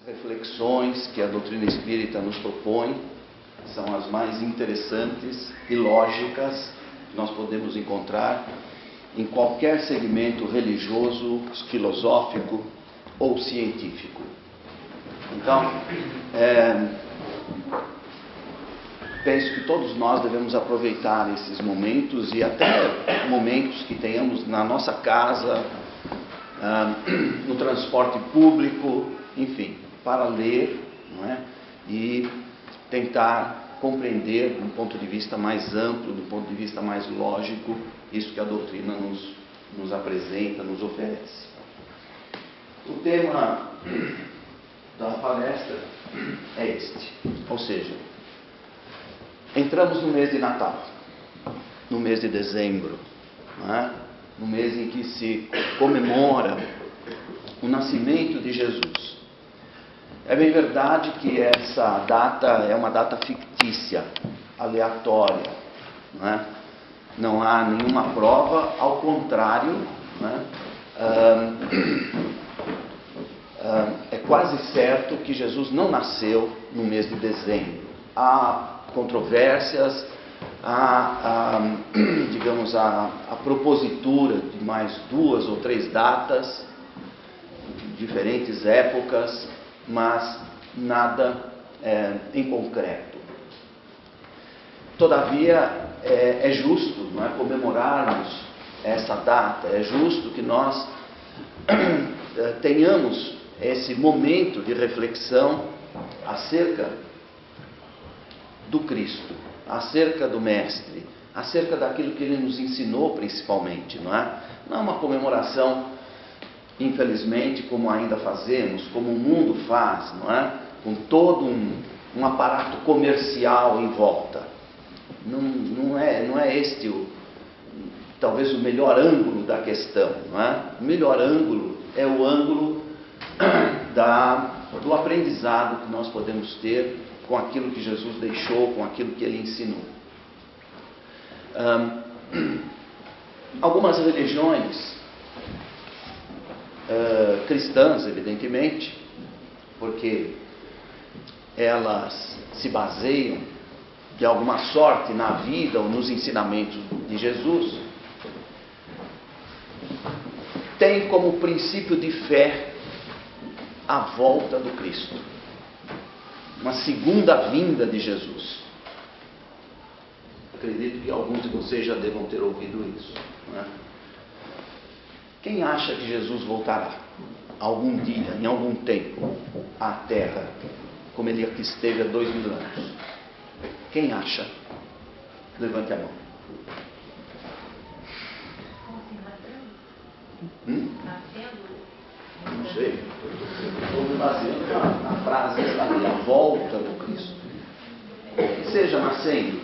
reflexões que a doutrina espírita nos propõe são as mais interessantes e lógicas que nós podemos encontrar em qualquer segmento religioso, filosófico ou científico. Então, penso que todos nós devemos aproveitar esses momentos e até momentos que tenhamos na nossa casa, no transporte público, enfim, para ler, não é? E tentar compreender de um ponto de vista mais amplo, do ponto de vista mais lógico, isso que a doutrina nos apresenta, nos oferece. O tema da palestra é este, ou seja, entramos no mês de Natal, no mês de dezembro, não é? No mês em que se comemora o nascimento de Jesus. É bem verdade que essa data é uma data fictícia, aleatória, não é? Não há nenhuma prova, ao contrário, não é? É quase certo que Jesus não nasceu no mês de dezembro. Há controvérsias, digamos, a propositura de mais 2 ou 3 datas, diferentes épocas, mas nada em concreto. Todavia, é justo, não é, comemorarmos essa data, é justo que nós tenhamos esse momento de reflexão acerca do Cristo, acerca do Mestre, acerca daquilo que Ele nos ensinou principalmente, não é? Não é uma comemoração, infelizmente, como ainda fazemos, como o mundo faz, não é? Com todo um aparato comercial em volta. Não é este talvez o melhor ângulo da questão, não é? O melhor ângulo é o ângulo do aprendizado que nós podemos ter com aquilo que Jesus deixou, com aquilo que Ele ensinou. Algumas religiões cristãs, evidentemente, porque elas se baseiam de alguma sorte na vida ou nos ensinamentos de Jesus, têm como princípio de fé a volta do Cristo, uma segunda vinda de Jesus. Acredito que alguns de vocês já devam ter ouvido isso, não é? Quem acha que Jesus voltará algum dia, em algum tempo, à Terra, como Ele aqui esteve há 2000 anos? Quem acha? Levante a mão. Não sei. Estou me baseando na frase ali, a volta do Cristo. Que seja nascendo,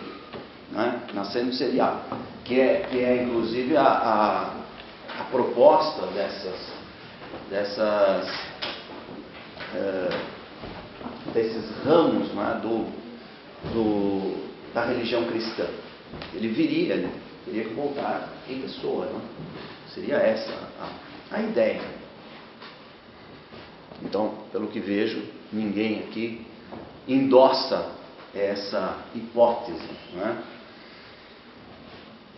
né? Nascendo seria, que é inclusive a proposta desses ramos, né, da religião cristã. Ele teria que voltar em pessoa, né? Seria essa a ideia. Então, pelo que vejo, ninguém aqui endossa essa hipótese, né?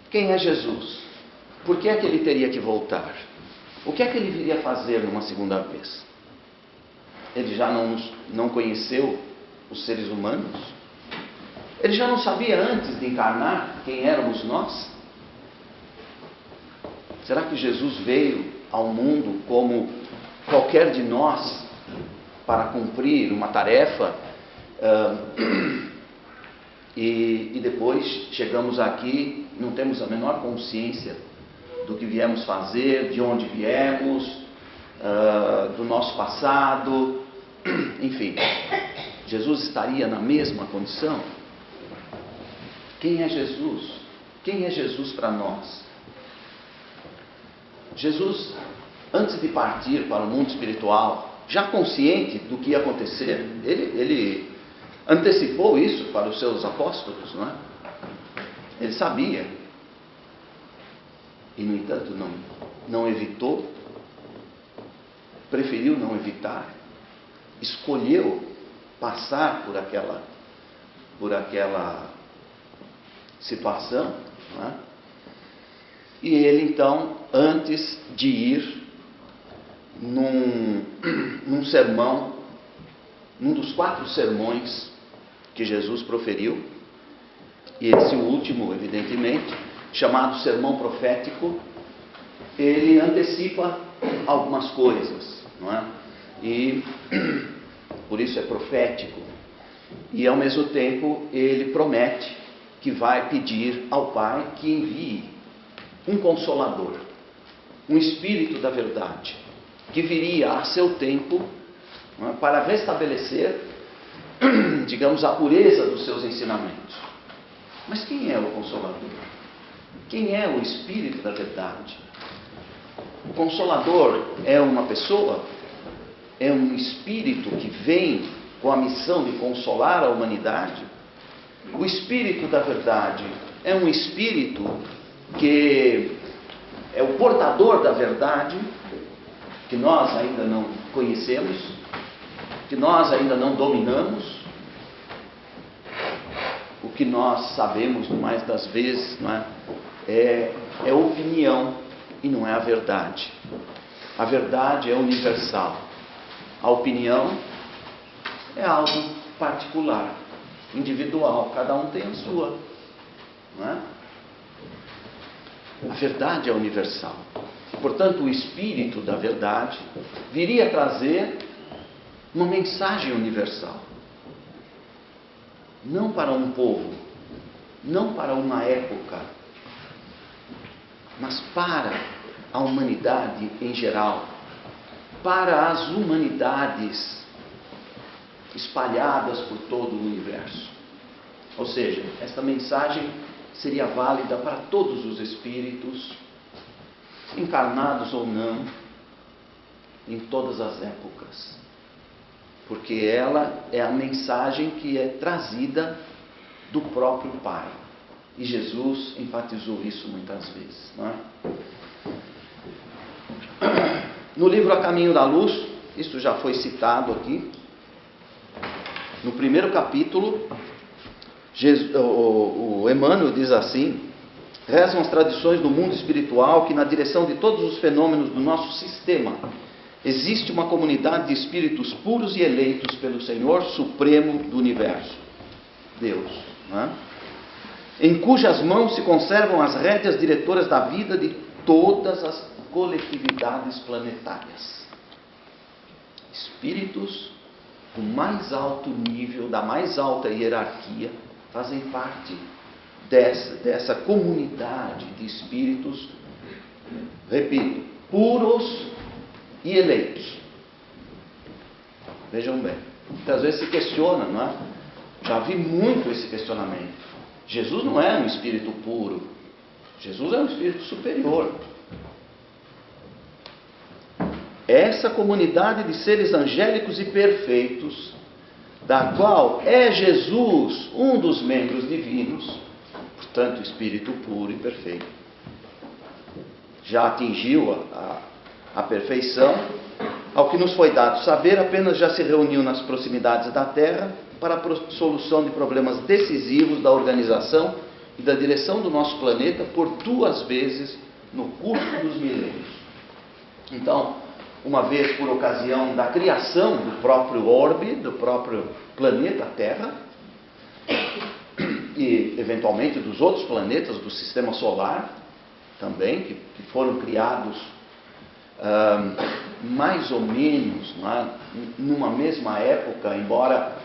Quem é Jesus? Por que é que Ele teria que voltar? O que é que Ele viria fazer numa segunda vez? Ele já não conheceu os seres humanos? Ele já não sabia antes de encarnar quem éramos nós? Será que Jesus veio ao mundo como qualquer de nós para cumprir uma tarefa e depois chegamos aqui, não temos a menor consciência do que viemos fazer, de onde viemos, do nosso passado, enfim, Jesus estaria na mesma condição? Quem é Jesus? Quem é Jesus para nós? Jesus, antes de partir para o mundo espiritual, já consciente do que ia acontecer, ele antecipou isso para os seus apóstolos, não é? Ele sabia. E, no entanto, não evitou, preferiu não evitar. escolheu passar por aquela situação, não é? E ele então, antes de ir num sermão, num dos 4 sermões que Jesus proferiu, e esse último, evidentemente, chamado sermão profético, ele antecipa algumas coisas, não é? E por isso é profético. E ao mesmo tempo ele promete que vai pedir ao Pai que envie um Consolador, um Espírito da verdade, que viria a seu tempo, não é, para restabelecer, digamos, a pureza dos seus ensinamentos. Mas quem é o Consolador? Quem é o Espírito da verdade? O Consolador é uma pessoa? É um Espírito que vem com a missão de consolar a humanidade? O Espírito da verdade é um Espírito que é o portador da verdade, que nós ainda não conhecemos, que nós ainda não dominamos. O que nós sabemos, mais das vezes, não é opinião e não é a verdade. A verdade é universal. A opinião é algo particular, individual. Cada um tem a sua, não é? A verdade é universal. Portanto, o Espírito da verdade viria trazer uma mensagem universal. Não para um povo, não para uma época, mas para a humanidade em geral, para as humanidades espalhadas por todo o universo. Ou seja, esta mensagem seria válida para todos os espíritos, encarnados ou não, em todas as épocas. Porque ela é a mensagem que é trazida do próprio Pai. E Jesus enfatizou isso muitas vezes, não é? No livro A Caminho da Luz, isso já foi citado aqui, no primeiro capítulo, o Emmanuel diz assim: rezam as tradições do mundo espiritual que na direção de todos os fenômenos do nosso sistema existe uma comunidade de espíritos puros e eleitos pelo Senhor Supremo do Universo, Deus, não é? Em cujas mãos se conservam as rédeas diretoras da vida de todas as coletividades planetárias. Espíritos do mais alto nível, da mais alta hierarquia, fazem parte dessa comunidade de espíritos, repito, puros e eleitos. Vejam bem, muitas vezes se questiona, não é? Já vi muito esse questionamento. Jesus não é um espírito puro, Jesus é um espírito superior. Essa comunidade de seres angélicos e perfeitos, da qual é Jesus um dos membros divinos, portanto, espírito puro e perfeito, já atingiu a perfeição. Ao que nos foi dado saber, apenas já se reuniu nas proximidades da Terra para a solução de problemas decisivos da organização e da direção do nosso planeta por 2 vezes no curso dos milênios. Então, uma vez por ocasião da criação do próprio orbe, do próprio planeta Terra, e eventualmente dos outros planetas do sistema solar também, que foram criados mais ou menos, numa mesma época, embora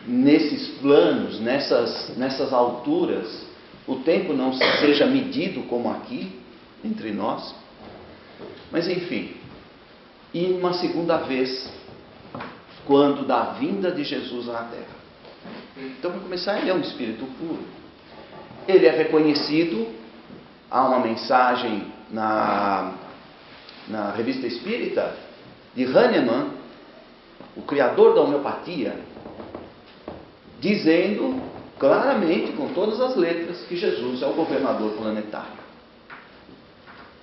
nesses planos, nessas alturas, o tempo não seja medido como aqui, entre nós. Mas enfim, e uma segunda vez, quando da vinda de Jesus à Terra. Então, para começar, ele é um espírito puro. Ele é reconhecido, há uma mensagem na Revista Espírita de Hahnemann, o criador da homeopatia, dizendo claramente, com todas as letras, que Jesus é o governador planetário.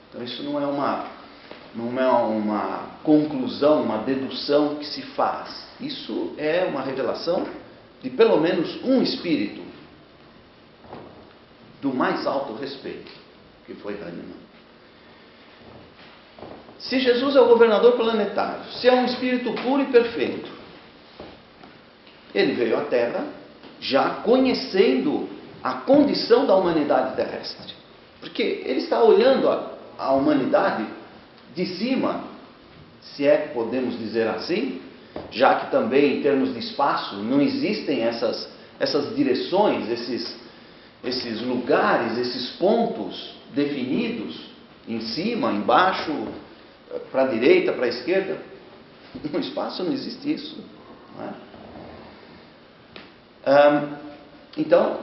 Então isso não é uma conclusão, uma dedução que se faz. Isso é uma revelação de pelo menos um espírito do mais alto respeito, que foi Hahnemann. Se Jesus é o governador planetário, se é um espírito puro e perfeito, ele veio à Terra já conhecendo a condição da humanidade terrestre. Porque ele está olhando a humanidade de cima, se é que podemos dizer assim, já que também em termos de espaço não existem essas direções, esses lugares, esses pontos definidos, em cima, embaixo, para a direita, para a esquerda. No espaço não existe isso. Não é? Então,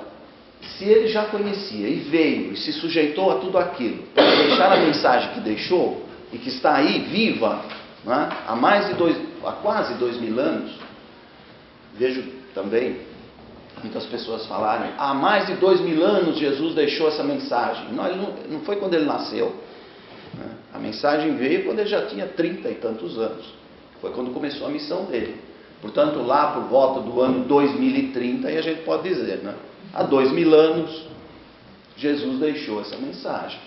se ele já conhecia e veio e se sujeitou a tudo aquilo, para deixar a mensagem que deixou e que está aí viva, não é? Há quase 2000 anos, vejo também muitas pessoas falarem, há mais de 2000 anos Jesus deixou essa mensagem. Não foi quando ele nasceu. Né? A mensagem veio quando ele já tinha 30 e tantos anos. Foi quando começou a missão dele. Portanto, lá por volta do ano 2030, aí a gente pode dizer, né? Há 2000 anos, Jesus deixou essa mensagem.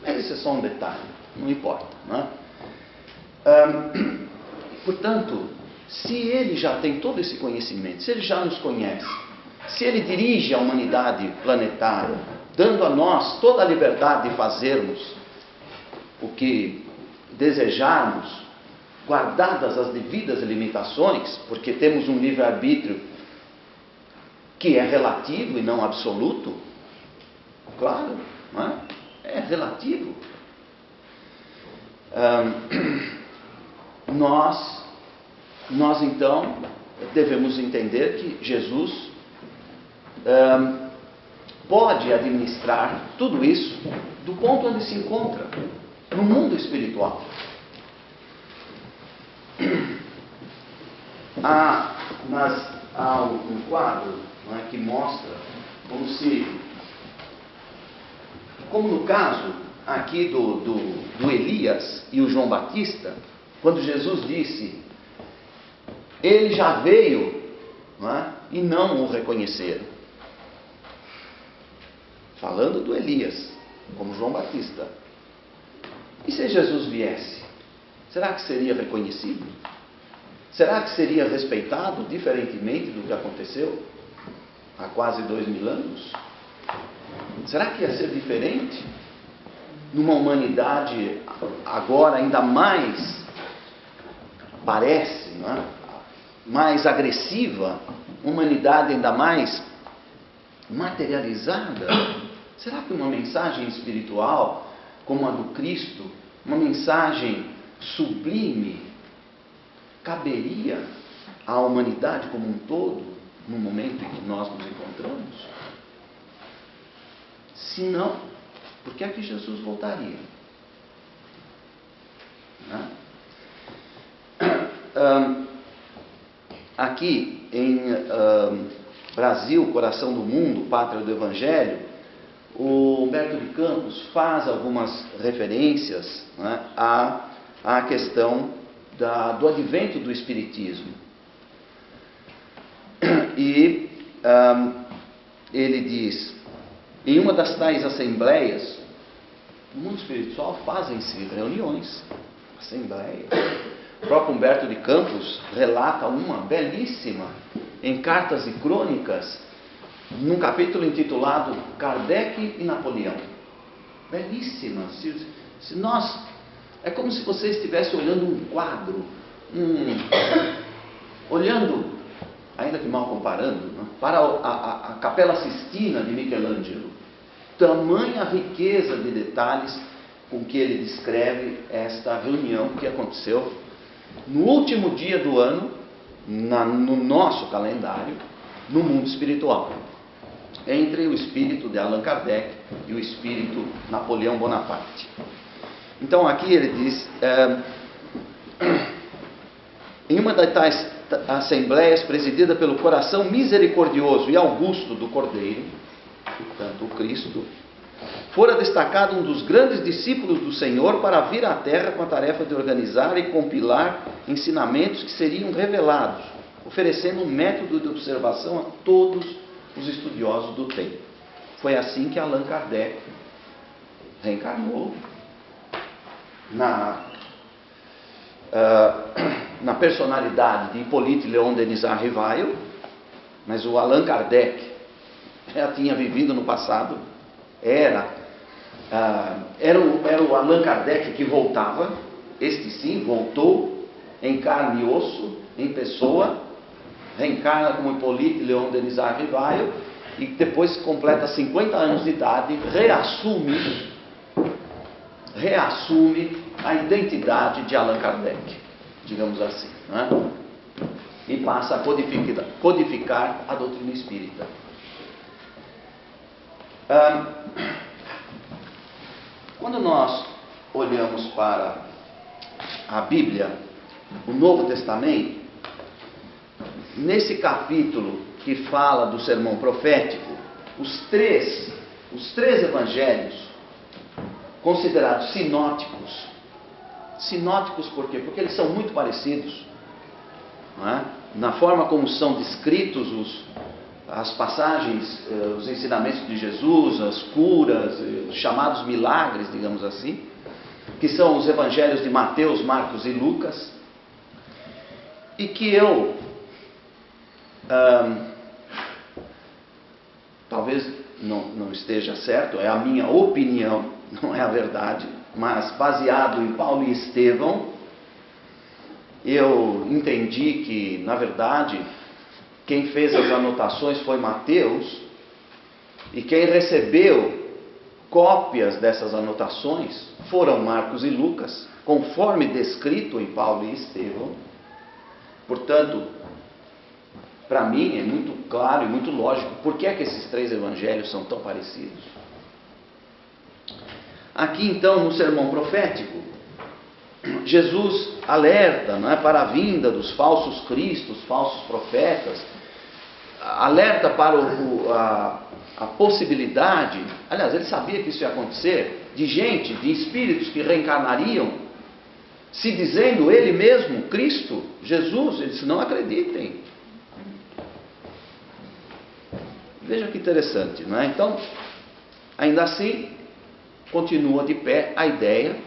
Mas isso é só um detalhe, não importa. Né? Portanto, se ele já tem todo esse conhecimento, se ele já nos conhece, se ele dirige a humanidade planetária, dando a nós toda a liberdade de fazermos o que desejarmos, guardadas as devidas limitações, porque temos um livre-arbítrio que é relativo e não absoluto, claro, não é? É relativo. Nós então devemos entender que Jesus pode administrar tudo isso do ponto onde se encontra, no mundo espiritual. Há um quadro, não é, que mostra como no caso aqui do Elias e o João Batista, quando Jesus disse, ele já veio, não é, e não o reconheceram. Falando do Elias, como João Batista. E se Jesus viesse? Será que seria reconhecido? Será que seria respeitado diferentemente do que aconteceu há quase 2000 anos? Será que ia ser diferente? Numa humanidade agora ainda mais, parece, não é? Mais agressiva, humanidade ainda mais materializada. Será que uma mensagem espiritual como a do Cristo, uma mensagem sublime, caberia à humanidade como um todo, no momento em que nós nos encontramos? Se não, por que é que Jesus voltaria? Aqui em Brasil, Coração do Mundo, Pátria do Evangelho, o Humberto de Campos faz algumas referências, né, à questão do advento do Espiritismo. E ele diz, em uma das tais assembleias, no mundo espiritual fazem-se reuniões, assembleias. O próprio Humberto de Campos relata uma belíssima em Cartas e Crônicas, num capítulo intitulado Kardec e Napoleão. Belíssima. É como se você estivesse olhando um quadro, olhando, ainda que mal comparando, né, para a Capela Sistina de Michelangelo. Tamanha riqueza de detalhes com que ele descreve esta reunião que aconteceu no último dia do ano, no nosso calendário, no mundo espiritual, entre o espírito de Allan Kardec e o espírito Napoleão Bonaparte. Então aqui ele diz, em uma das tais assembleias presidida pelo coração misericordioso e augusto do Cordeiro, portanto o Cristo, fora destacado um dos grandes discípulos do Senhor para vir à terra com a tarefa de organizar e compilar ensinamentos que seriam revelados, oferecendo um método de observação a todos os estudiosos do tempo. Foi assim que Allan Kardec reencarnou na personalidade de Hippolyte Léon Denisard Rivail, mas o Allan Kardec já tinha vivido no passado, era o Allan Kardec que voltava, este sim, voltou em carne e osso, em pessoa, reencarna como Hippolyte Léon Denisard Rivail, e depois completa 50 anos de idade, reassume a identidade de Allan Kardec, digamos assim, né? E passa a codificar a doutrina espírita. Quando nós olhamos para a Bíblia, o Novo Testamento, nesse capítulo que fala do sermão profético, os três evangelhos considerados sinóticos. Sinóticos por quê? Porque eles são muito parecidos, não é? Na forma como são descritos as passagens, os ensinamentos de Jesus, as curas, os chamados milagres, digamos assim, que são os evangelhos de Mateus, Marcos e Lucas, e que eu talvez não esteja certo, é a minha opinião, não é a verdade, mas baseado em Paulo e Estevão, eu entendi que, na verdade, quem fez as anotações foi Mateus, e quem recebeu cópias dessas anotações foram Marcos e Lucas, conforme descrito em Paulo e Estevão. Portanto, para mim é muito claro e muito lógico por que é que esses três evangelhos são tão parecidos. Aqui então, no sermão profético, Jesus alerta, não é, para a vinda dos falsos cristos, falsos profetas, alerta para a possibilidade, aliás, ele sabia que isso ia acontecer, de gente, de espíritos que reencarnariam, se dizendo ele mesmo, Cristo, Jesus. Ele disse, não acreditem. Veja que interessante, não é? Então, ainda assim, continua de pé a ideia,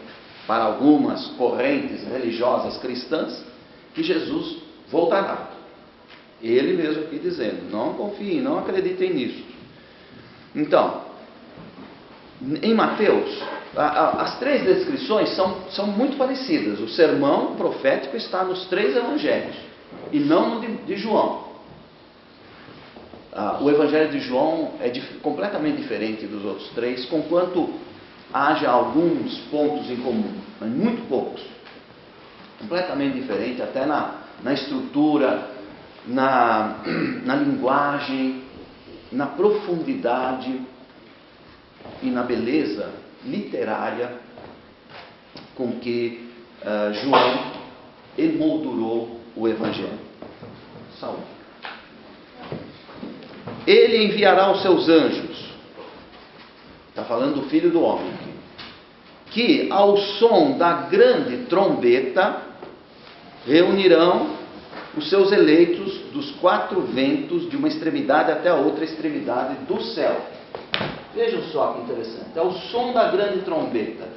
para algumas correntes religiosas cristãs, que Jesus voltará. Ele mesmo aqui dizendo, não confiem, não acreditem nisso. Então, em Mateus, as três descrições são muito parecidas. O sermão profético está nos três evangelhos, e não no de João. O evangelho de João é completamente diferente dos outros três, conquanto haja alguns pontos em comum, mas muito poucos. Completamente diferente, até na estrutura, na linguagem, na profundidade e na beleza literária com que João emoldurou o Evangelho. Saúde. Ele enviará os seus anjos, está falando do Filho do Homem, que ao som da grande trombeta reunirão os seus eleitos dos quatro ventos, de uma extremidade até a outra extremidade do céu. Vejam só que interessante, é o som da grande trombeta.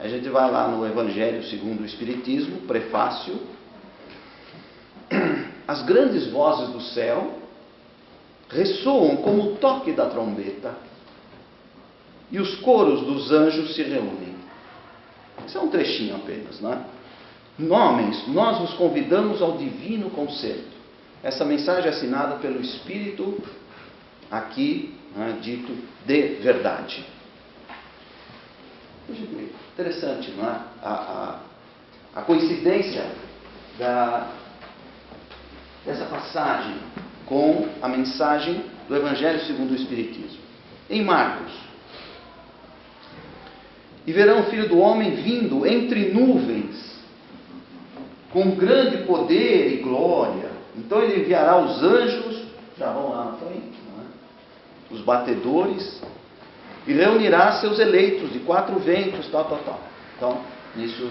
A gente vai lá no Evangelho segundo o Espiritismo, prefácio. As grandes vozes do céu ressoam como o toque da trombeta, e os coros dos anjos se reúnem. Isso é um trechinho apenas, não é? Homens, nós vos convidamos ao divino concerto. Essa mensagem é assinada pelo Espírito, aqui, dito de verdade. Interessante, não é? A coincidência dessa passagem com a mensagem do Evangelho segundo o Espiritismo. Em Marcos, e verão o Filho do Homem vindo entre nuvens, com grande poder e glória. Então ele enviará os anjos, já vão lá na frente, não é? Os batedores, e reunirá seus eleitos de 4 ventos, tal. Então, isso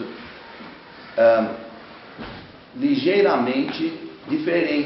ligeiramente diferente.